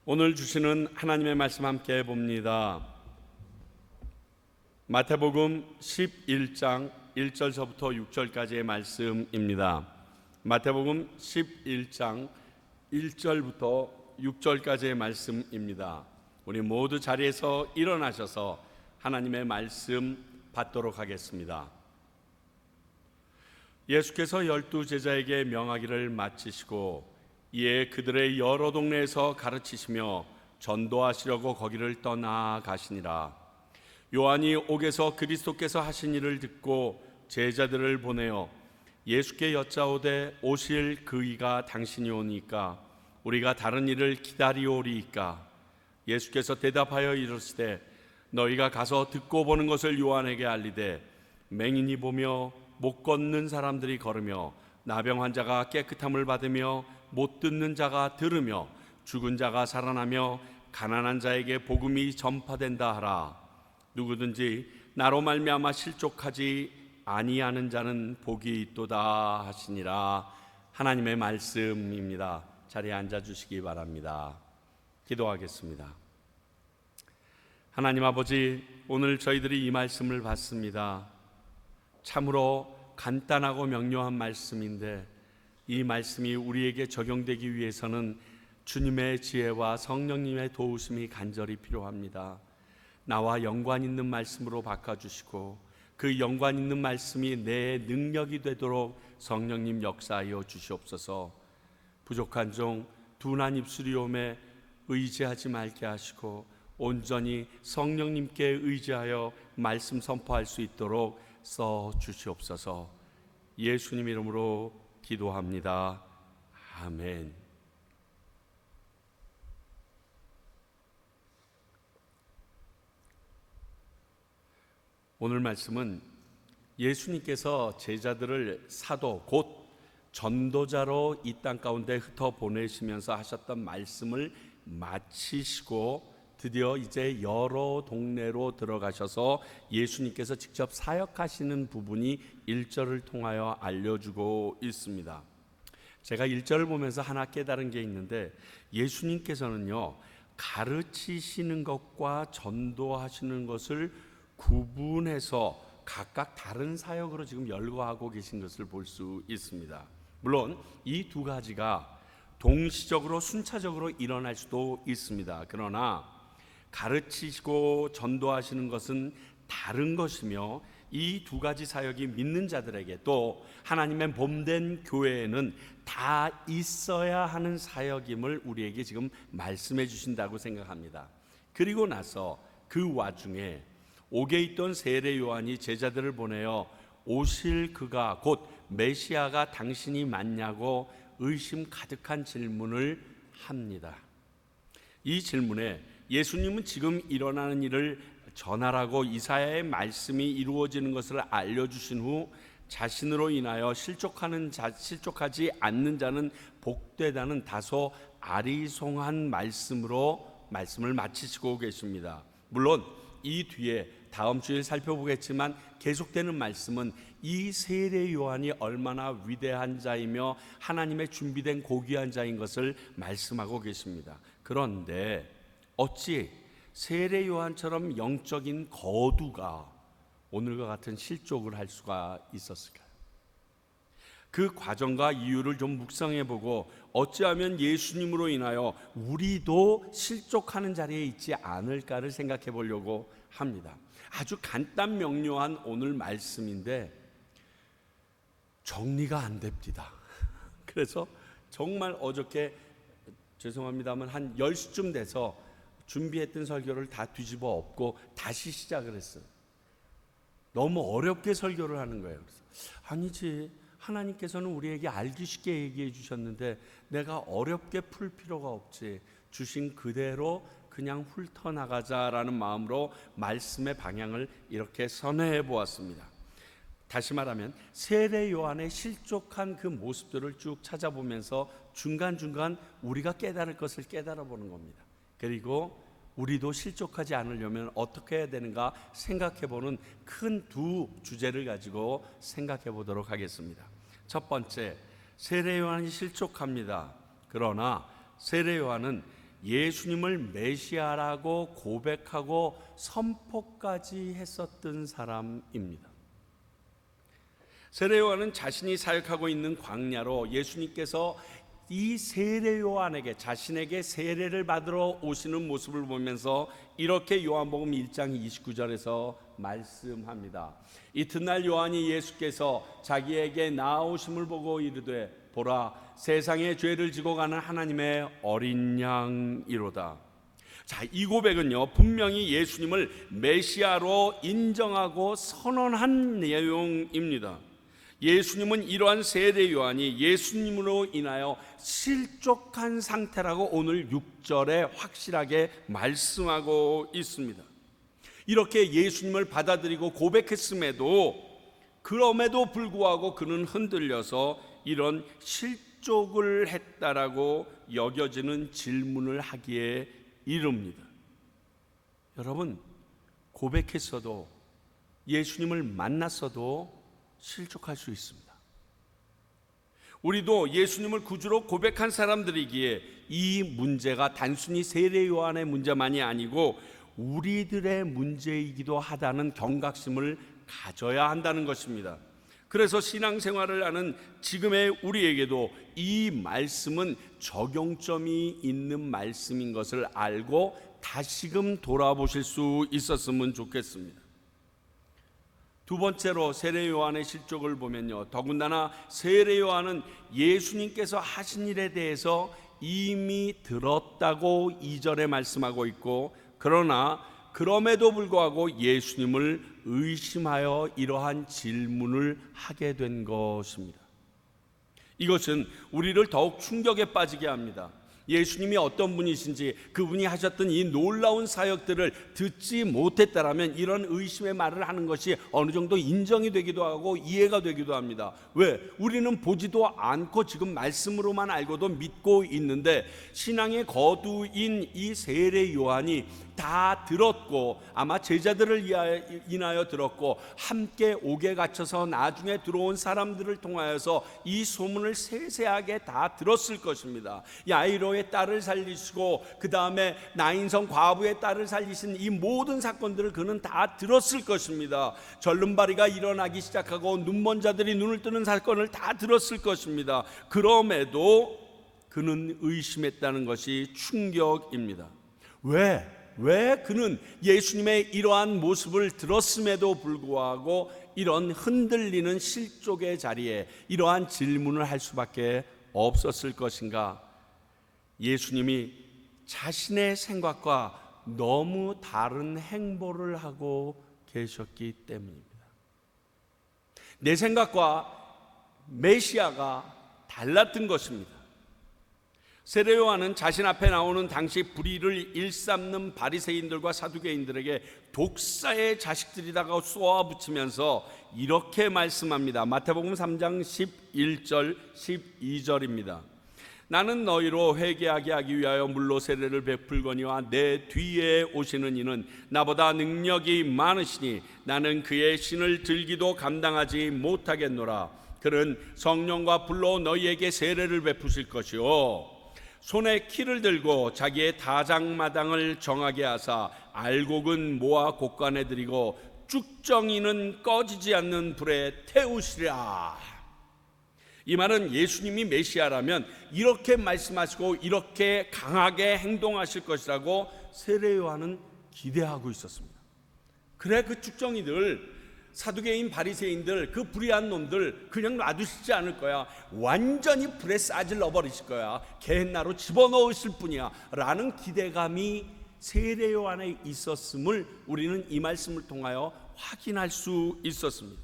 오늘 주시는 하나님의 말씀 함께 봅니다. 마태복음 11장 1절서부터 6절까지의 말씀입니다. 마태복음 11장 1절부터 6절까지의 말씀입니다. 우리 모두 자리에서 일어나셔서 하나님의 말씀 받도록 하겠습니다. 예수께서 12제자에게 명하기를 마치시고 이에 그들의 여러 동네에서 가르치시며 전도하시려고 거기를 떠나가시니라. 요한이 옥에서 그리스도께서 하신 일을 듣고 제자들을 보내어 예수께 여짜오되 오실 그 이가 당신이 오니까 우리가 다른 일을 기다리오리이까. 예수께서 대답하여 이르시되 너희가 가서 듣고 보는 것을 요한에게 알리되 맹인이 보며 못 걷는 사람들이 걸으며 나병 환자가 깨끗함을 받으며 못 듣는 자가 들으며 죽은 자가 살아나며 가난한 자에게 복음이 전파된다 하라. 누구든지 나로 말미암아 실족하지 아니하는 자는 복이 있도다 하시니라. 하나님의 말씀입니다. 자리에 앉아주시기 바랍니다. 기도하겠습니다. 하나님 아버지, 오늘 저희들이 이 말씀을 받습니다. 참으로 간단하고 명료한 말씀인데 이 말씀이 우리에게 적용되기 위해서는 주님의 지혜와 성령님의 도우심이 간절히 필요합니다. 나와 연관 있는 말씀으로 바꿔주시고 그 연관 있는 말씀이 내 능력이 되도록 성령님 역사하여 주시옵소서. 부족한 종 둔한 입술이오매 의지하지 말게 하시고 온전히 성령님께 의지하여 말씀 선포할 수 있도록 써 주시옵소서. 예수님 이름으로 기도합니다. 아멘. 오늘 말씀은 예수님께서 제자들을 사도 곧 전도자로 이 땅 가운데 흩어 보내시면서 하셨던 말씀을 마치시고 드디어 이제 여러 동네로 들어가셔서 예수님께서 직접 사역하시는 부분이 1절을 통하여 알려주고 있습니다. 제가 1절을 보면서 하나 깨달은 게 있는데 예수님께서는요, 가르치시는 것과 전도하시는 것을 구분해서 각각 다른 사역으로 지금 열거하고 계신 것을 볼 수 있습니다. 물론 이 두 가지가 동시적으로 순차적으로 일어날 수도 있습니다. 그러나 가르치시고 전도하시는 것은 다른 것이며 이 두 가지 사역이 믿는 자들에게 또 하나님의 몸된 교회에는 다 있어야 하는 사역임을 우리에게 지금 말씀해 주신다고 생각합니다. 그리고 나서 그 와중에 옥에 있던 세례 요한이 제자들을 보내어 오실 그가 곧 메시아가 당신이 맞냐고 의심 가득한 질문을 합니다. 이 질문에 예수님은 지금 일어나는 일을 전하라고 이사야의 말씀이 이루어지는 것을 알려주신 후 자신으로 인하여 실족하지 않는 자는 복되다는 다소 아리송한 말씀을 마치시고 계십니다. 물론 이 뒤에 다음 주에 살펴보겠지만 계속되는 말씀은 이 세례 요한이 얼마나 위대한 자이며 하나님의 준비된 고귀한 자인 것을 말씀하고 계십니다. 그런데 어찌 세례 요한처럼 영적인 거두가 오늘과 같은 실족을 할 수가 있었을까요? 그 과정과 이유를 좀 묵상해보고 어찌하면 예수님으로 인하여 우리도 실족하는 자리에 있지 않을까를 생각해 보려고 합니다. 아주 간단 명료한 오늘 말씀인데 정리가 안 됩니다. 그래서 정말 어저께 죄송합니다만 한 10시쯤 돼서 준비했던 설교를 다 뒤집어 엎고 다시 시작을 했어요. 너무 어렵게 설교를 하는 거예요. 그래서 아니지, 하나님께서는 우리에게 알기 쉽게 얘기해 주셨는데 내가 어렵게 풀 필요가 없지, 주신 그대로 그냥 훑어나가자라는 마음으로 말씀의 방향을 이렇게 선회해 보았습니다. 다시 말하면 세례 요한의 실족한 그 모습들을 쭉 찾아보면서 중간중간 우리가 깨달을 것을 깨달아 보는 겁니다. 그리고 우리도 실족하지 않으려면 어떻게 해야 되는가 생각해보는 큰 두 주제를 가지고 생각해 보도록 하겠습니다. 첫 번째, 세례 요한이 실족합니다. 그러나 세례 요한은 예수님을 메시아라고 고백하고 선포까지 했었던 사람입니다. 세례 요한은 자신이 사역하고 있는 광야로 예수님께서 이 세례 요한에게 자신에게 세례를 받으러 오시는 모습을 보면서 이렇게 요한복음 1장 29절에서 말씀합니다. 이튿날 요한이 예수께서 자기에게 나아오심을 보고 이르되 보라 세상의 죄를 지고 가는 하나님의 어린 양이로다. 자, 이 고백은요 분명히 예수님을 메시아로 인정하고 선언한 내용입니다. 예수님은 이러한 세례 요한이 예수님으로 인하여 실족한 상태라고 오늘 6절에 확실하게 말씀하고 있습니다. 이렇게 예수님을 받아들이고 고백했음에도 그럼에도 불구하고 그는 흔들려서 이런 실족을 했다라고 여겨지는 질문을 하기에 이릅니다. 여러분, 고백했어도 예수님을 만났어도 실족할 수 있습니다. 우리도 예수님을 구주로 고백한 사람들이기에 이 문제가 단순히 세례 요한의 문제만이 아니고 우리들의 문제이기도 하다는 경각심을 가져야 한다는 것입니다. 그래서 신앙생활을 하는 지금의 우리에게도 이 말씀은 적용점이 있는 말씀인 것을 알고 다시금 돌아보실 수 있었으면 좋겠습니다. 두 번째로 세례 요한의 실족을 보면요, 더군다나 세례 요한은 예수님께서 하신 일에 대해서 이미 들었다고 2절에 말씀하고 있고, 그러나 그럼에도 불구하고 예수님을 의심하여 이러한 질문을 하게 된 것입니다. 이것은 우리를 더욱 충격에 빠지게 합니다. 예수님이 어떤 분이신지, 그분이 하셨던 이 놀라운 사역들을 듣지 못했다라면 이런 의심의 말을 하는 것이 어느 정도 인정이 되기도 하고 이해가 되기도 합니다. 왜? 우리는 보지도 않고 지금 말씀으로만 알고도 믿고 있는데, 신앙의 거두인 이 세례 요한이 다 들었고 아마 제자들을 인하여 들었고 함께 옥에 갇혀서 나중에 들어온 사람들을 통하여서 이 소문을 세세하게 다 들었을 것입니다. 야이로의 딸을 살리시고 그 다음에 나인성 과부의 딸을 살리신 이 모든 사건들을 그는 다 들었을 것입니다. 절름발이가 일어나기 시작하고 눈먼 자들이 눈을 뜨는 사건을 다 들었을 것입니다. 그럼에도 그는 의심했다는 것이 충격입니다. 왜 그는 예수님의 이러한 모습을 들었음에도 불구하고 이런 흔들리는 실족의 자리에 이러한 질문을 할 수밖에 없었을 것인가? 예수님이 자신의 생각과 너무 다른 행보를 하고 계셨기 때문입니다. 내 생각과 메시아가 달랐던 것입니다. 세례 요한은 자신 앞에 나오는 당시 불의를 일삼는 바리새인들과 사두개인들에게 독사의 자식들이라고 쏘아붙이면서 이렇게 말씀합니다. 마태복음 3장 11절 12절입니다. 나는 너희로 회개하게 하기 위하여 물로 세례를 베풀거니와 내 뒤에 오시는 이는 나보다 능력이 많으시니 나는 그의 신을 들기도 감당하지 못하겠노라. 그는 성령과 불로 너희에게 세례를 베푸실 것이요 손에 키를 들고 자기의 다장마당을 정하게 하사 알곡은 모아 곡간에 들이고 쭉정이는 꺼지지 않는 불에 태우시리라. 이 말은 예수님이 메시아라면 이렇게 말씀하시고 이렇게 강하게 행동하실 것이라고 세례 요한은 기대하고 있었습니다. 그래 그 쭉정이들, 사두개인 바리새인들, 그 불의한 놈들 그냥 놔두시지 않을 거야. 완전히 불에 싸질러 버리실 거야. 게hen나로 집어넣으실 뿐이야 라는 기대감이 세례 요한에 있었음을 우리는 이 말씀을 통하여 확인할 수 있었습니다.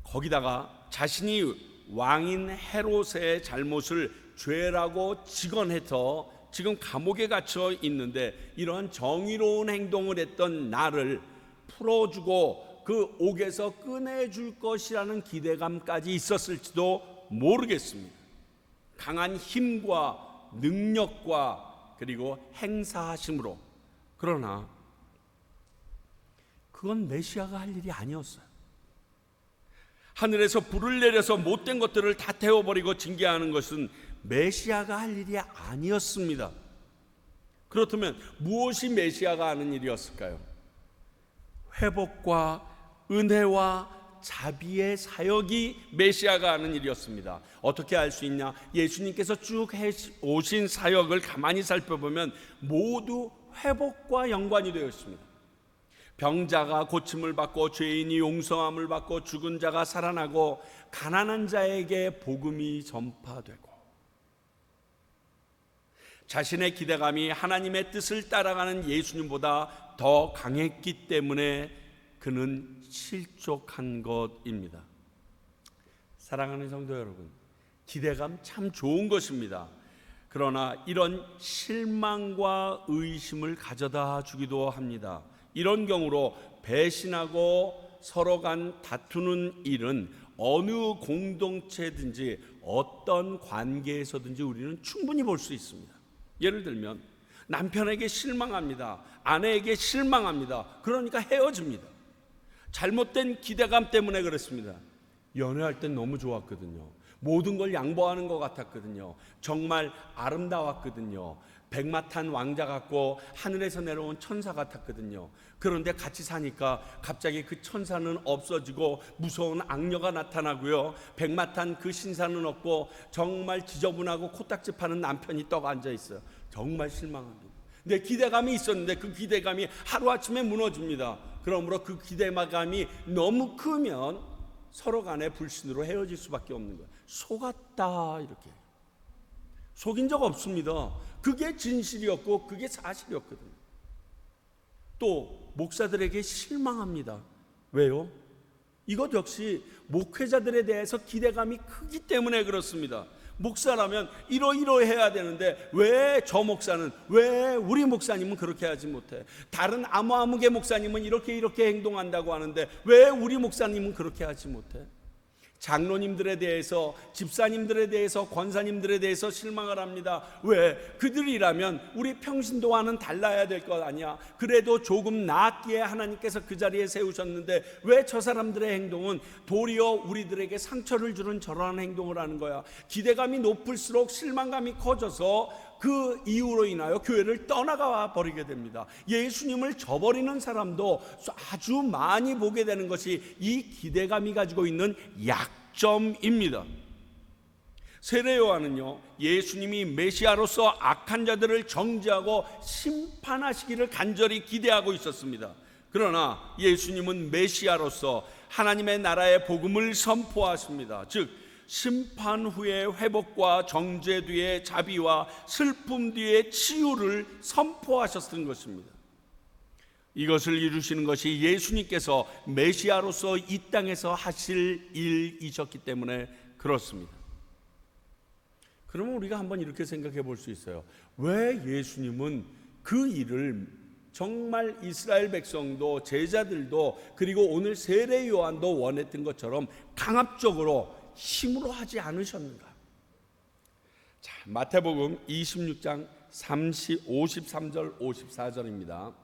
거기다가 자신이 왕인 헤롯의 잘못을 죄라고 직언해서 지금 감옥에 갇혀 있는데 이러한 정의로운 행동을 했던 나를 풀어주고 그 옥에서 꺼내줄 것이라는 기대감까지 있었을지도 모르겠습니다. 강한 힘과 능력과 그리고 행사하심으로. 그러나 그건 메시아가 할 일이 아니었어요. 하늘에서 불을 내려서 못된 것들을 다 태워버리고 징계하는 것은 메시아가 할 일이 아니었습니다. 그렇다면 무엇이 메시아가 하는 일이었을까요? 회복과 은혜와 자비의 사역이 메시아가 하는 일이었습니다. 어떻게 알 수 있냐? 예수님께서 쭉 오신 사역을 가만히 살펴보면 모두 회복과 연관이 되어 있습니다. 병자가 고침을 받고 죄인이 용서함을 받고 죽은 자가 살아나고 가난한 자에게 복음이 전파되고 자신의 기대감이 하나님의 뜻을 따라가는 예수님보다 더 강했기 때문에 그는 실족한 것입니다. 사랑하는 성도 여러분, 기대감 참 좋은 것입니다. 그러나 이런 실망과 의심을 가져다 주기도 합니다. 이런 경우로 배신하고 서로 간 다투는 일은 어느 공동체든지 어떤 관계에서든지 우리는 충분히 볼 수 있습니다. 예를 들면 남편에게 실망합니다. 아내에게 실망합니다. 그러니까 헤어집니다. 잘못된 기대감 때문에 그렇습니다. 연애할 땐 너무 좋았거든요. 모든 걸 양보하는 것 같았거든요. 정말 아름다웠거든요. 백마탄 왕자 같고 하늘에서 내려온 천사 같았거든요. 그런데 같이 사니까 갑자기 그 천사는 없어지고 무서운 악녀가 나타나고요. 백마탄 그 신사는 없고 정말 지저분하고 코딱지 파는 남편이 떡 앉아 있어요. 정말 실망합니다. 내 기대감이 있었는데 그 기대감이 하루아침에 무너집니다. 그러므로 그 기대감이 너무 크면 서로 간에 불신으로 헤어질 수밖에 없는 거예요. 속았다 이렇게. 속인 적 없습니다. 그게 진실이었고 그게 사실이었거든요. 또 목사들에게 실망합니다. 왜요? 이것 역시 목회자들에 대해서 기대감이 크기 때문에 그렇습니다. 목사라면 이러해야 되는데 왜 저 목사는, 왜 우리 목사님은 그렇게 하지 못해? 다른 아무개 목사님은 이렇게 행동한다고 하는데 왜 우리 목사님은 그렇게 하지 못해? 장로님들에 대해서, 집사님들에 대해서, 권사님들에 대해서 실망을 합니다. 왜? 그들이라면 우리 평신도와는 달라야 될 것 아니야? 그래도 조금 낫기에 하나님께서 그 자리에 세우셨는데 왜 저 사람들의 행동은 도리어 우리들에게 상처를 주는 저러한 행동을 하는 거야? 기대감이 높을수록 실망감이 커져서 그 이유로 인하여 교회를 떠나가 버리게 됩니다. 예수님을 저버리는 사람도 아주 많이 보게 되는 것이 이 기대감이 가지고 있는 약점입니다. 세례 요한은요, 예수님이 메시아로서 악한 자들을 정죄하고 심판하시기를 간절히 기대하고 있었습니다. 그러나 예수님은 메시아로서 하나님의 나라의 복음을 선포하십니다. 즉 심판 후의 회복과 정죄 뒤의 자비와 슬픔 뒤의 치유를 선포하셨던 것입니다. 이것을 이루시는 것이 예수님께서 메시아로서 이 땅에서 하실 일이셨기 때문에 그렇습니다. 그러면 우리가 한번 이렇게 생각해 볼 수 있어요. 왜 예수님은 그 일을 정말 이스라엘 백성도 제자들도 그리고 오늘 세례 요한도 원했던 것처럼 강압적으로 힘으로 하지 않으셨는가? 자, 마태복음 26장 53절 54절입니다.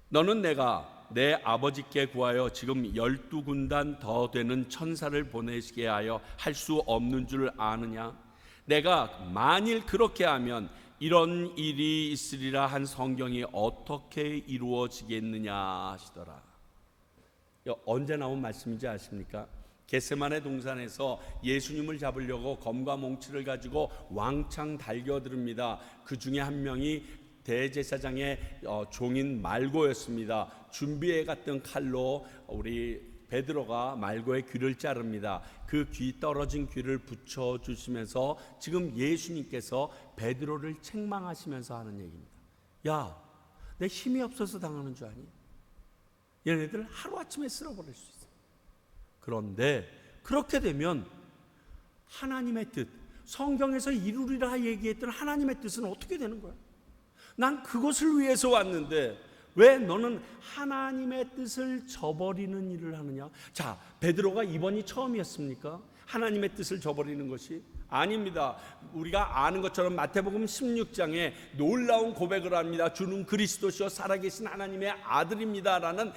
너는 내가 내 아버지께 구하여 지금 12군단 더 되는 천사를 보내시게 하여 할 수 없는 줄 아느냐? 내가 만일 그렇게 하면 이런 일이 있으리라 한 성경이 어떻게 이루어지겠느냐 하시더라. 언제 나온 말씀인지 아십니까? 겟세마네 동산에서 예수님을 잡으려고 검과 몽치를 가지고 왕창 달겨듭니다. 그 중에 한 명이 대제사장의 종인 말고였습니다. 준비해 갔던 칼로 우리 베드로가 말고의 귀를 자릅니다. 그 귀 떨어진 귀를 붙여주시면서 지금 예수님께서 베드로를 책망하시면서 하는 얘기입니다. 야, 내 힘이 없어서 당하는 줄 아니? 얘네들 하루아침에 쓸어버릴 수 있어요. 그런데 그렇게 되면 하나님의 뜻, 성경에서 이루리라 얘기했던 하나님의 뜻은 어떻게 되는 거야? 난 그것을 위해서 왔는데 왜 너는 하나님의 뜻을 저버리는 일을 하느냐? 자, 베드로가 이번이 처음이었습니까? 하나님의 뜻을 저버리는 것이? 아닙니다. 우리가 아는 것처럼 마태복음 16장에 놀라운 고백을 합니다. 주는 그리스도시요 살아계신 하나님의 아들입니다라는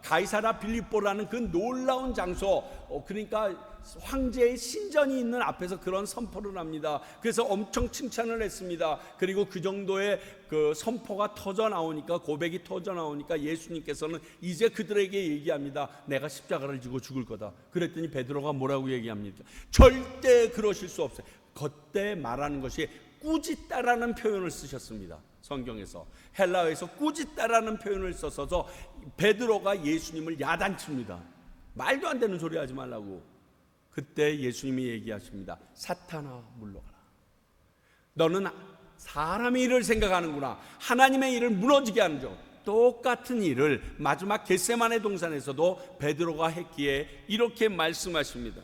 가이사라 빌립보라는 그 놀라운 장소, 그러니까 황제의 신전이 있는 앞에서 그런 선포를 합니다. 그래서 엄청 칭찬을 했습니다. 그리고 그 정도의 그 선포가 터져 나오니까, 고백이 터져 나오니까 예수님께서는 이제 그들에게 얘기합니다. 내가 십자가를 지고 죽을 거다. 그랬더니 베드로가 뭐라고 얘기합니까? 절대 그러실 수 없어요. 그때 말하는 것이 꾸짖다라는 표현을 쓰셨습니다. 성경에서 헬라어에서 꾸짖다라는 표현을 써서 베드로가 예수님을 야단칩니다. 말도 안 되는 소리 하지 말라고. 그때 예수님이 얘기하십니다. 사탄아 물러가라. 너는 사람의 일을 생각하는구나. 하나님의 일을 무너지게 하는 점. 똑같은 일을 마지막 겟세마네 동산에서도 베드로가 했기에 이렇게 말씀하십니다.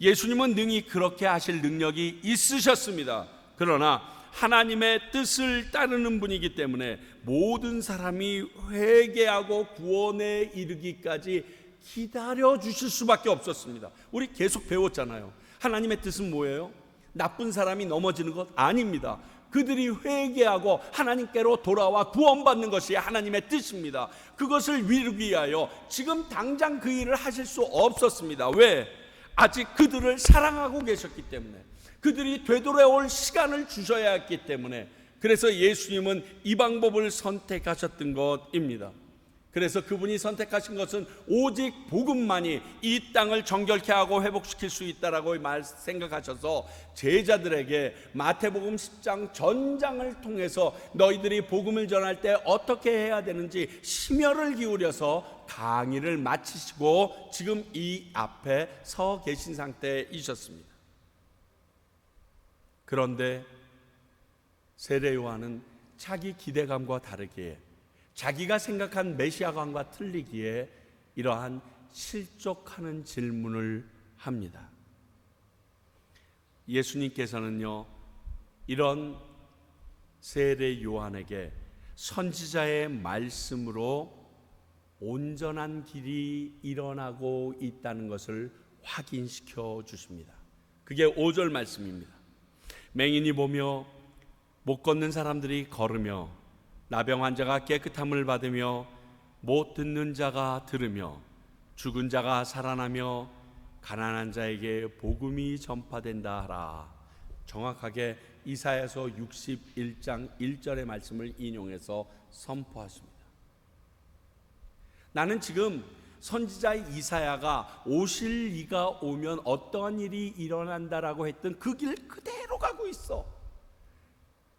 예수님은 능히 그렇게 하실 능력이 있으셨습니다. 그러나 하나님의 뜻을 따르는 분이기 때문에 모든 사람이 회개하고 구원에 이르기까지 기다려 주실 수밖에 없었습니다. 우리 계속 배웠잖아요. 하나님의 뜻은 뭐예요? 나쁜 사람이 넘어지는 것 아닙니다. 그들이 회개하고 하나님께로 돌아와 구원받는 것이 하나님의 뜻입니다. 그것을 이루기 위하여 지금 당장 그 일을 하실 수 없었습니다. 왜? 아직 그들을 사랑하고 계셨기 때문에, 그들이 되돌아올 시간을 주셔야 했기 때문에, 그래서 예수님은 이 방법을 선택하셨던 것입니다. 그래서 그분이 선택하신 것은 오직 복음만이 이 땅을 정결케 하고 회복시킬 수 있다라고 생각하셔서 제자들에게 마태복음 10장 전장을 통해서 너희들이 복음을 전할 때 어떻게 해야 되는지 심혈을 기울여서 강의를 마치시고 지금 이 앞에 서 계신 상태이셨습니다. 그런데 세례 요한은 자기 기대감과 다르게, 자기가 생각한 메시아관과 틀리기에 이러한 실족하는 질문을 합니다. 예수님께서는요, 이런 세례 요한에게 선지자의 말씀으로 온전한 길이 일어나고 있다는 것을 확인시켜 주십니다. 그게 5절 말씀입니다. 맹인이 보며 못 걷는 사람들이 걸으며 나병 환자가 깨끗함을 받으며 못 듣는 자가 들으며 죽은 자가 살아나며 가난한 자에게 복음이 전파된다 하라. 정확하게 이사야서 61장 1절의 말씀을 인용해서 선포하십니다. 나는 지금 선지자 이사야가 오실 이가 오면 어떠한 일이 일어난다라고 했던 그 길 그대로 가고 있어.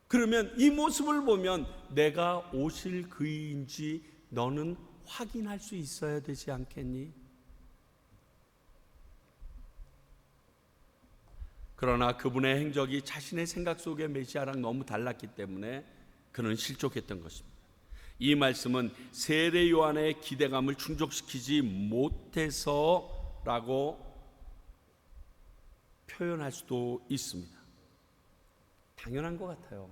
그러면 이 모습을 보면 내가 오실 그이인지 너는 확인할 수 있어야 되지 않겠니? 그러나 그분의 행적이 자신의 생각 속의 메시아랑 너무 달랐기 때문에 그는 실족했던 것입니다. 이 말씀은 세례 요한의 기대감을 충족시키지 못해서라고 표현할 수도 있습니다. 당연한 것 같아요.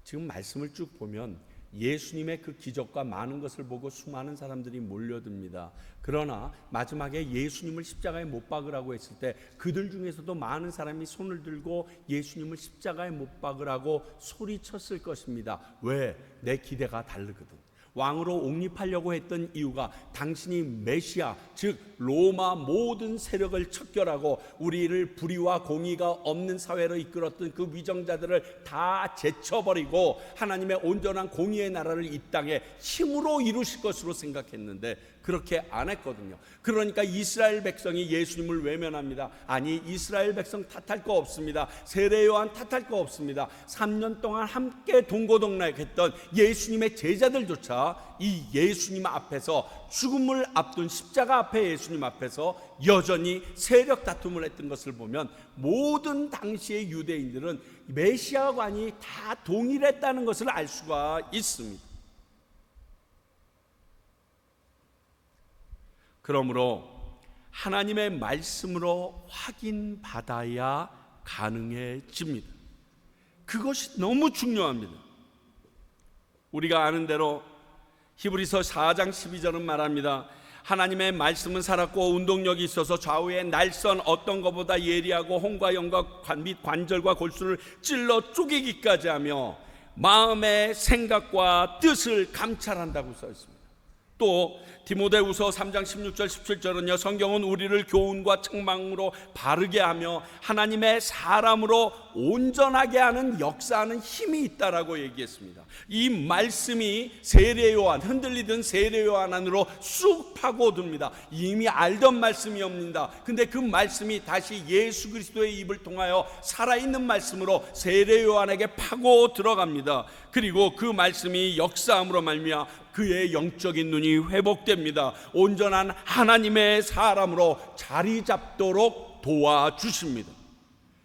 지금 말씀을 쭉 보면 예수님의 그 기적과 많은 것을 보고 수많은 사람들이 몰려듭니다. 그러나 마지막에 예수님을 십자가에 못 박으라고 했을 때 그들 중에서도 많은 사람이 손을 들고 예수님을 십자가에 못 박으라고 소리쳤을 것입니다. 왜? 내 기대가 다르거든. 왕으로 옹립하려고 했던 이유가 당신이 메시아, 즉 로마 모든 세력을 척결하고 우리를 불의와 공의가 없는 사회로 이끌었던 그 위정자들을 다 제쳐버리고 하나님의 온전한 공의의 나라를 이 땅에 힘으로 이루실 것으로 생각했는데 그렇게 안 했거든요. 그러니까 이스라엘 백성이 예수님을 외면합니다. 아니, 이스라엘 백성 탓할 거 없습니다. 세례 요한 탓할 거 없습니다. 3년 동안 함께 동고동락했던 예수님의 제자들조차 이 예수님 앞에서, 죽음을 앞둔 십자가 앞에 예수님 앞에서 여전히 세력 다툼을 했던 것을 보면 모든 당시의 유대인들은 메시아관이 다 동일했다는 것을 알 수가 있습니다. 그러므로 하나님의 말씀으로 확인받아야 가능해집니다. 그것이 너무 중요합니다. 우리가 아는 대로 히브리서 4장 12절은 말합니다. 하나님의 말씀은 살았고 운동력이 있어서 좌우의 날선 어떤 것보다 예리하고 혼과 영과 및 관절과 골수를 찔러 쪼개기까지 하며 마음의 생각과 뜻을 감찰한다고 써 있습니다. 또 디모데후서 3장 16절 17절은요, 성경은 우리를 교훈과 책망으로 바르게 하며 하나님의 사람으로 온전하게 하는 역사하는 힘이 있다라고 얘기했습니다. 이 말씀이 세례요한, 흔들리던 세례요한 안으로 쑥 파고듭니다. 이미 알던 말씀이옵니다. 근데 그 말씀이 다시 예수 그리스도의 입을 통하여 살아있는 말씀으로 세례요한에게 파고 들어갑니다. 그리고 그 말씀이 역사함으로 말미암아 그의 영적인 눈이 회복됩니다. 온전한 하나님의 사람으로 자리 잡도록 도와주십니다.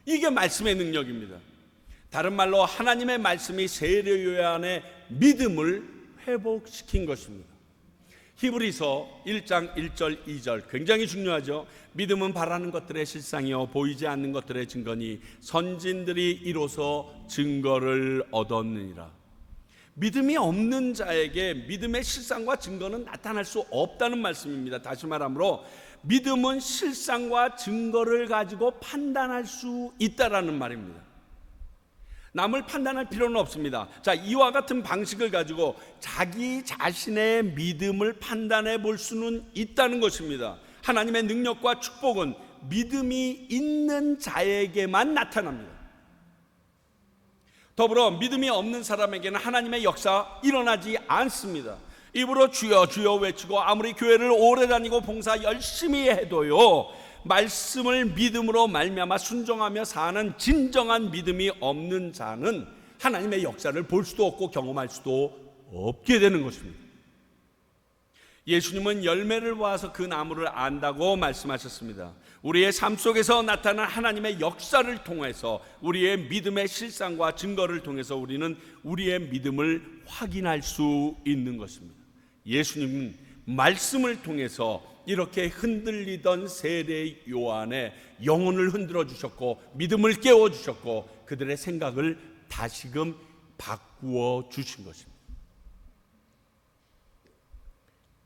이게 말씀의 능력입니다. 다른 말로 하나님의 말씀이 세례요한의 믿음을 회복시킨 것입니다. 히브리서 1장 1절 2절 굉장히 중요하죠. 믿음은 바라는 것들의 실상이요 보이지 않는 것들의 증거니 선진들이 이로써 증거를 얻었느니라. 믿음이 없는 자에게 믿음의 실상과 증거는 나타날 수 없다는 말씀입니다. 다시 말하므로 믿음은 실상과 증거를 가지고 판단할 수 있다라는 말입니다. 남을 판단할 필요는 없습니다. 자, 이와 같은 방식을 가지고 자기 자신의 믿음을 판단해 볼 수는 있다는 것입니다. 하나님의 능력과 축복은 믿음이 있는 자에게만 나타납니다. 더불어 믿음이 없는 사람에게는 하나님의 역사 일어나지 않습니다. 입으로 주여 주여 외치고 아무리 교회를 오래 다니고 봉사 열심히 해도요, 말씀을 믿음으로 말미암아 순종하며 사는 진정한 믿음이 없는 자는 하나님의 역사를 볼 수도 없고 경험할 수도 없게 되는 것입니다. 예수님은 열매를 보아서 그 나무를 안다고 말씀하셨습니다. 우리의 삶 속에서 나타난 하나님의 역사를 통해서 우리의 믿음의 실상과 증거를 통해서 우리는 우리의 믿음을 확인할 수 있는 것입니다. 예수님은 말씀을 통해서 이렇게 흔들리던 세례 요한의 영혼을 흔들어 주셨고 믿음을 깨워 주셨고 그들의 생각을 다시금 바꾸어 주신 것입니다.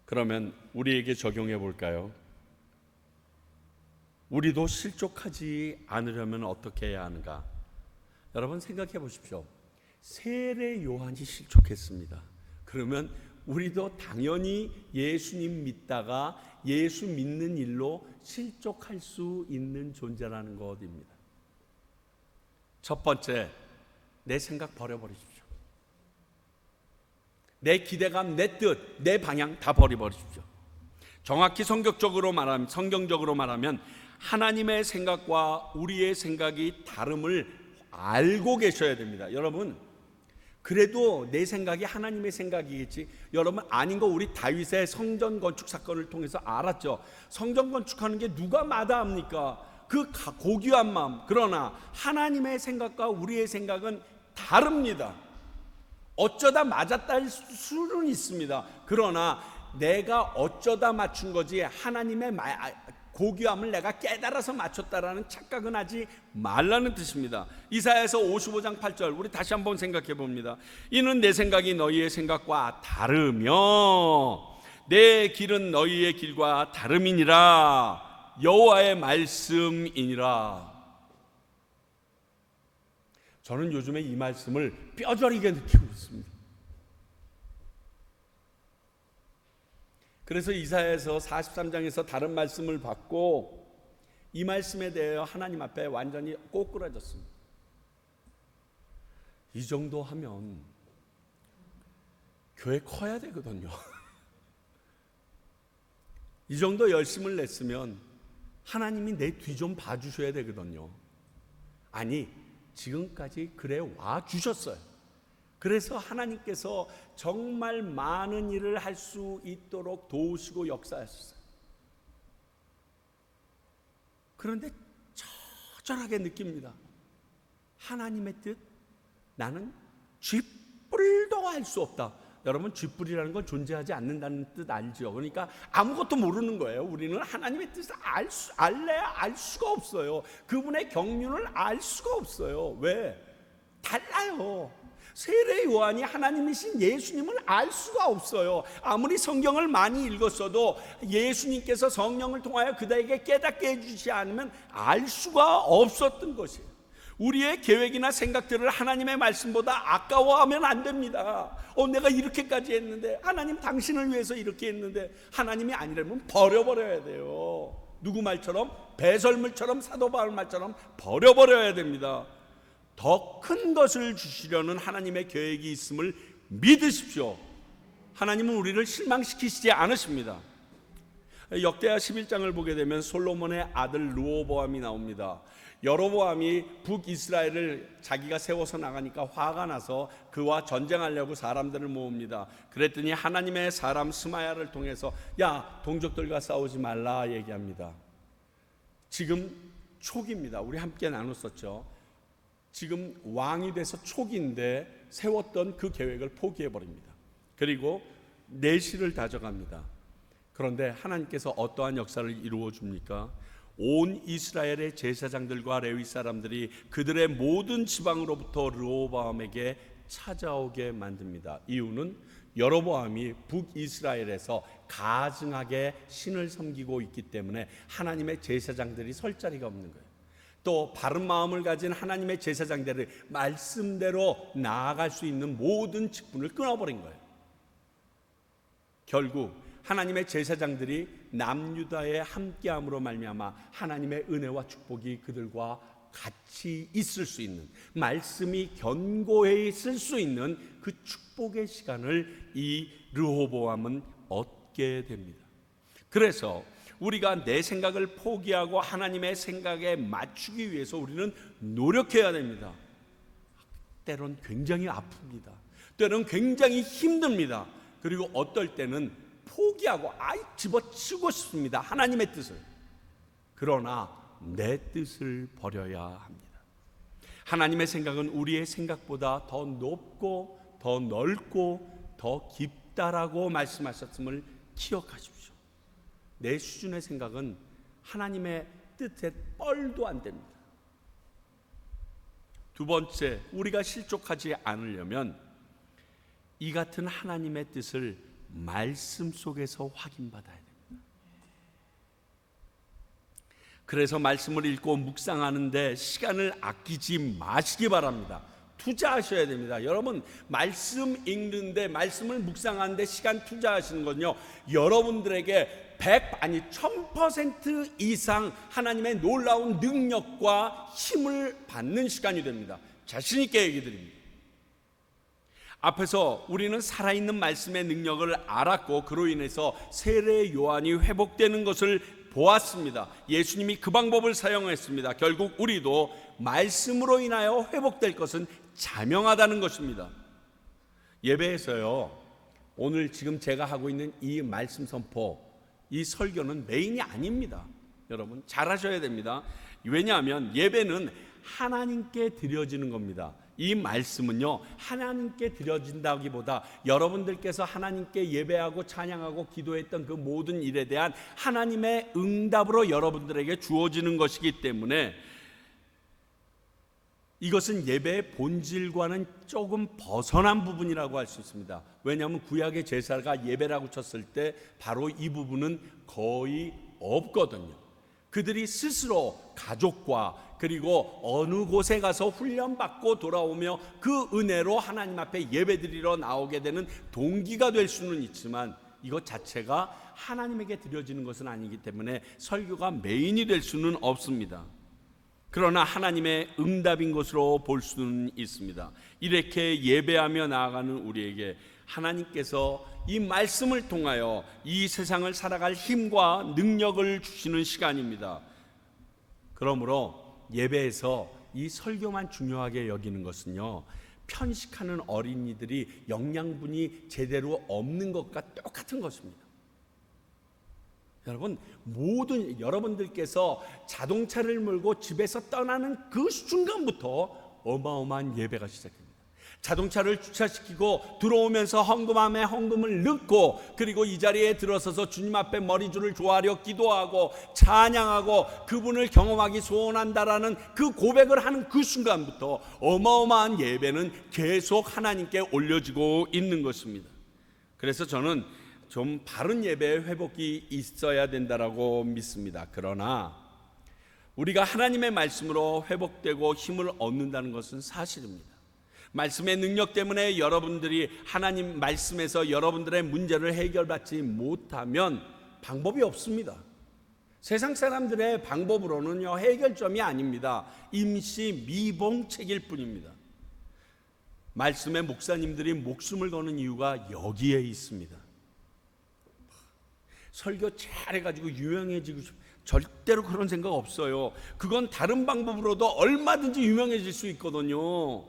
그러면 우리에게 적용해 볼까요? 우리도 실족하지 않으려면 어떻게 해야 하는가? 여러분 생각해 보십시오. 세례 요한이 실족했습니다. 그러면 우리도 당연히 예수님 믿다가 예수 믿는 일로 실족할 수 있는 존재라는 것입니다. 첫 번째, 내 생각 버려버리십시오. 내 기대감, 내 뜻, 내 방향 다 버려버리십시오. 정확히 성경적으로 말하면 하나님의 생각과 우리의 생각이 다름을 알고 계셔야 됩니다. 여러분, 그래도 내 생각이 하나님의 생각이겠지. 여러분 아닌 거 우리 다윗의 성전 건축 사건을 통해서 알았죠. 성전 건축하는 게 누가 마다합니까? 그 고귀한 마음. 그러나 하나님의 생각과 우리의 생각은 다릅니다. 어쩌다 맞았다 할 수는 있습니다. 그러나 내가 어쩌다 맞춘 거지 하나님의 고귀함을 내가 깨달아서 맞췄다라는 착각은 하지 말라는 뜻입니다. 이사야서 55장 8절 우리 다시 한번 생각해 봅니다. 이는 내 생각이 너희의 생각과 다르며 내 길은 너희의 길과 다름이니라. 여호와의 말씀이니라. 저는 요즘에 이 말씀을 뼈저리게 느끼고 있습니다. 그래서 이사야서 43장에서 다른 말씀을 받고 이 말씀에 대해 하나님 앞에 완전히 꼬꾸라졌습니다. 이 정도 하면 교회 커야 되거든요. 이 정도 열심을 냈으면 하나님이 내 뒤 좀 봐주셔야 되거든요. 아니, 지금까지 그래 와 주셨어요. 그래서 하나님께서 정말 많은 일을 할 수 있도록 도우시고 역사하셨어요. 그런데 처절하게 느낍니다. 하나님의 뜻, 나는 쥐뿔도 알 수 없다. 여러분, 쥐뿔이라는 건 존재하지 않는다는 뜻 알죠? 그러니까 아무것도 모르는 거예요. 우리는 하나님의 뜻을 알 수가 없어요. 그분의 경륜을 알 수가 없어요. 왜? 달라요. 세례 요한이 하나님이신 예수님을 알 수가 없어요. 아무리 성경을 많이 읽었어도 예수님께서 성령을 통하여 그들에게 깨닫게 해주지 않으면 알 수가 없었던 것이에요. 우리의 계획이나 생각들을 하나님의 말씀보다 아까워하면 안 됩니다. 내가 이렇게까지 했는데, 하나님 당신을 위해서 이렇게 했는데, 하나님이 아니라면 버려버려야 돼요. 누구 말처럼? 배설물처럼, 사도 바울 말처럼 버려버려야 됩니다. 더 큰 것을 주시려는 하나님의 계획이 있음을 믿으십시오. 하나님은 우리를 실망시키시지 않으십니다. 역대하 11장을 보게 되면 솔로몬의 아들 르호보암이 나옵니다. 여로보암이 북이스라엘을 자기가 세워서 나가니까 화가 나서 그와 전쟁하려고 사람들을 모읍니다. 그랬더니 하나님의 사람 스마야를 통해서 야, 동족들과 싸우지 말라 얘기합니다. 지금 초기입니다. 우리 함께 나눴었죠. 지금 왕이 돼서 초기인데 세웠던 그 계획을 포기해버립니다. 그리고 내실을 다져갑니다. 그런데 하나님께서 어떠한 역사를 이루어 줍니까? 온 이스라엘의 제사장들과 레위 사람들이 그들의 모든 지방으로부터 르호보암에게 찾아오게 만듭니다. 이유는 여로보암이 북이스라엘에서 가증하게 신을 섬기고 있기 때문에 하나님의 제사장들이 설 자리가 없는 거예요. 또 바른 마음을 가진 하나님의 제사장들을 말씀대로 나아갈 수 있는 모든 직분을 끊어버린 거예요. 결국 하나님의 제사장들이 남유다에 함께함으로 말미암아 하나님의 은혜와 축복이 그들과 같이 있을 수 있는, 말씀이 견고해 있을 수 있는 그 축복의 시간을 이 르호보암은 얻게 됩니다. 그래서 우리가 내 생각을 포기하고 하나님의 생각에 맞추기 위해서 우리는 노력해야 됩니다. 때론 굉장히 아픕니다. 때론 굉장히 힘듭니다. 그리고 어떨 때는 포기하고 집어치우고 싶습니다. 하나님의 뜻을. 그러나 내 뜻을 버려야 합니다. 하나님의 생각은 우리의 생각보다 더 높고 더 넓고 더 깊다라고 말씀하셨음을 기억하십시오. 내 수준의 생각은 하나님의 뜻에 뻘도 안 됩니다. 두 번째, 우리가 실족하지 않으려면 이 같은 하나님의 뜻을 말씀 속에서 확인받아야 됩니다. 그래서 말씀을 읽고 묵상하는데 시간을 아끼지 마시기 바랍니다. 투자하셔야 됩니다. 여러분, 말씀 읽는데, 말씀을 묵상하는데 시간 투자하시는 건요, 여러분들에게 1000% 이상 하나님의 놀라운 능력과 힘을 받는 시간이 됩니다. 자신 있게 얘기 드립니다. 앞에서 우리는 살아있는 말씀의 능력을 알았고 그로 인해서 세례 요한이 회복되는 것을 보았습니다. 예수님이 그 방법을 사용했습니다. 결국 우리도 말씀으로 인하여 회복될 것은 자명하다는 것입니다. 예배에서요, 오늘 지금 제가 하고 있는 이 말씀 선포, 이 설교는 메인이 아닙니다. 여러분 잘 하셔야 됩니다. 왜냐하면 예배는 하나님께 드려지는 겁니다. 이 말씀은요, 하나님께 드려진다기보다 여러분들께서 하나님께 예배하고 찬양하고 기도했던 그 모든 일에 대한 하나님의 응답으로 여러분들에게 주어지는 것이기 때문에 이것은 예배의 본질과는 조금 벗어난 부분이라고 할 수 있습니다. 왜냐하면 구약의 제사가 예배라고 쳤을 때 바로 이 부분은 거의 없거든요. 그들이 스스로 가족과 그리고 어느 곳에 가서 훈련받고 돌아오며 그 은혜로 하나님 앞에 예배드리러 나오게 되는 동기가 될 수는 있지만 이것 자체가 하나님에게 드려지는 것은 아니기 때문에 설교가 메인이 될 수는 없습니다. 그러나 하나님의 응답인 것으로 볼 수는 있습니다. 이렇게 예배하며 나아가는 우리에게 하나님께서 이 말씀을 통하여 이 세상을 살아갈 힘과 능력을 주시는 시간입니다. 그러므로 예배에서 이 설교만 중요하게 여기는 것은요, 편식하는 어린이들이 영양분이 제대로 없는 것과 똑같은 것입니다. 여러분, 여러분들께서 자동차를 몰고 집에서 떠나는 그 순간부터 어마어마한 예배가 시작됩니다. 자동차를 주차시키고 들어오면서 헌금함에 헌금을 넣고 그리고 이 자리에 들어서서 주님 앞에 머리줄을 조아려 기도하고 찬양하고 그분을 경험하기 소원한다라는 그 고백을 하는 그 순간부터 어마어마한 예배는 계속 하나님께 올려지고 있는 것입니다. 그래서 저는 좀 바른 예배의 회복이 있어야 된다라고 믿습니다. 그러나 우리가 하나님의 말씀으로 회복되고 힘을 얻는다는 것은 사실입니다. 말씀의 능력 때문에 여러분들이 하나님 말씀에서 여러분들의 문제를 해결받지 못하면 방법이 없습니다. 세상 사람들의 방법으로는요, 해결점이 아닙니다. 임시 미봉책일 뿐입니다. 말씀의 목사님들이 목숨을 거는 이유가 여기에 있습니다. 설교 잘해가지고 유명해지고 절대로 그런 생각 없어요. 그건 다른 방법으로도 얼마든지 유명해질 수 있거든요.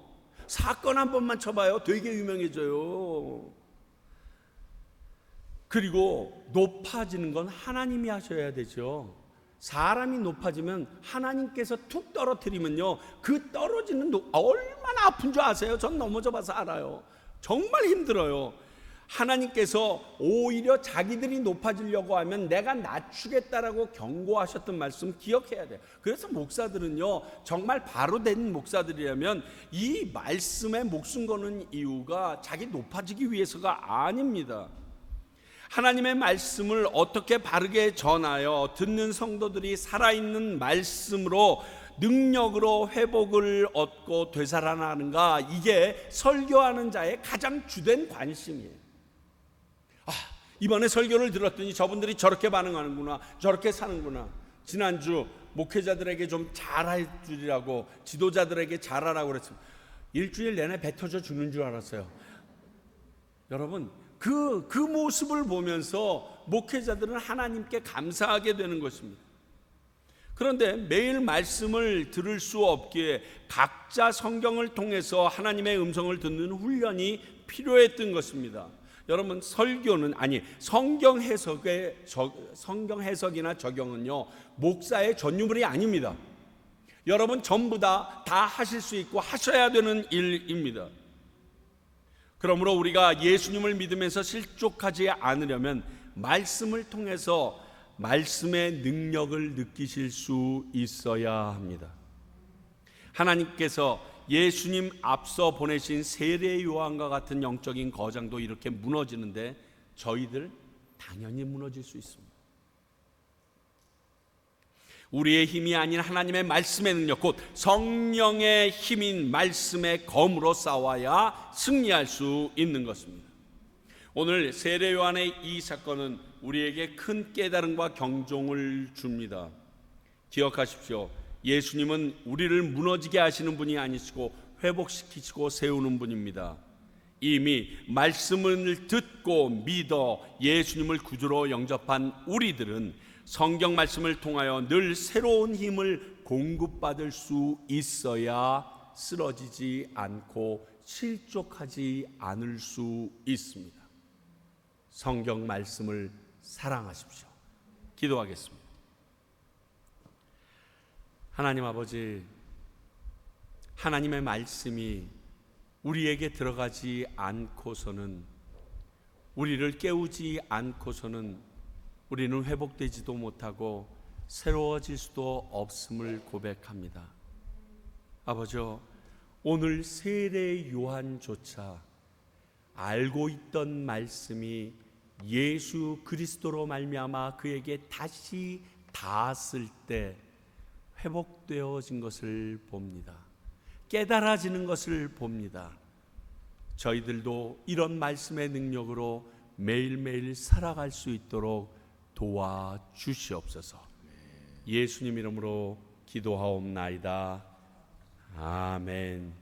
사건 한 번만 쳐봐요. 되게 유명해져요. 그리고 높아지는 건 하나님이 하셔야 되죠. 사람이 높아지면 하나님께서 툭 떨어뜨리면요, 그 떨어지는 얼마나 아픈 줄 아세요? 전 넘어져 봐서 알아요. 정말 힘들어요. 하나님께서 오히려 자기들이 높아지려고 하면 내가 낮추겠다라고 경고하셨던 말씀 기억해야 돼요. 그래서 목사들은요, 정말 바로 된 목사들이라면 이 말씀에 목숨 거는 이유가 자기 높아지기 위해서가 아닙니다. 하나님의 말씀을 어떻게 바르게 전하여 듣는 성도들이 살아있는 말씀으로 능력으로 회복을 얻고 되살아나는가, 이게 설교하는 자의 가장 주된 관심이에요. 이번에 설교를 들었더니 저분들이 저렇게 반응하는구나, 저렇게 사는구나. 지난주 목회자들에게 좀 잘할 줄이라고, 지도자들에게 잘하라고 그랬습니다. 일주일 내내 뱉어져 주는 줄 알았어요. 여러분, 그 모습을 보면서 목회자들은 하나님께 감사하게 되는 것입니다. 그런데 매일 말씀을 들을 수 없기에 각자 성경을 통해서 하나님의 음성을 듣는 훈련이 필요했던 것입니다. 여러분, 설교는 성경 해석이나 적용은요, 목사의 전유물이 아닙니다. 여러분 전부 다 하실 수 있고 하셔야 되는 일입니다. 그러므로 우리가 예수님을 믿으면서 실족하지 않으려면 말씀을 통해서 말씀의 능력을 느끼실 수 있어야 합니다. 하나님께서 예수님 앞서 보내신 세례 요한과 같은 영적인 거장도 이렇게 무너지는데 저희들 당연히 무너질 수 있습니다. 우리의 힘이 아닌 하나님의 말씀의 능력, 곧 성령의 힘인 말씀의 검으로 싸워야 승리할 수 있는 것입니다. 오늘 세례 요한의 이 사건은 우리에게 큰 깨달음과 경종을 줍니다. 기억하십시오. 예수님은 우리를 무너지게 하시는 분이 아니시고 회복시키시고 세우는 분입니다. 이미 말씀을 듣고 믿어 예수님을 구주로 영접한 우리들은 성경 말씀을 통하여 늘 새로운 힘을 공급받을 수 있어야 쓰러지지 않고 실족하지 않을 수 있습니다. 성경 말씀을 사랑하십시오. 기도하겠습니다. 하나님 아버지, 하나님의 말씀이 우리에게 들어가지 않고서는, 우리를 깨우지 않고서는 우리는 회복되지도 못하고 새로워질 수도 없음을 고백합니다. 아버지, 오늘 세례 요한조차 알고 있던 말씀이 예수 그리스도로 말미암아 그에게 다시 닿았을 때 회복되어진 것을 봅니다. 깨달아지는 것을 봅니다. 저희들도 이런 말씀의 능력으로 매일매일 살아갈 수 있도록 도와주시옵소서. 예수님 이름으로 기도하옵나이다. 아멘.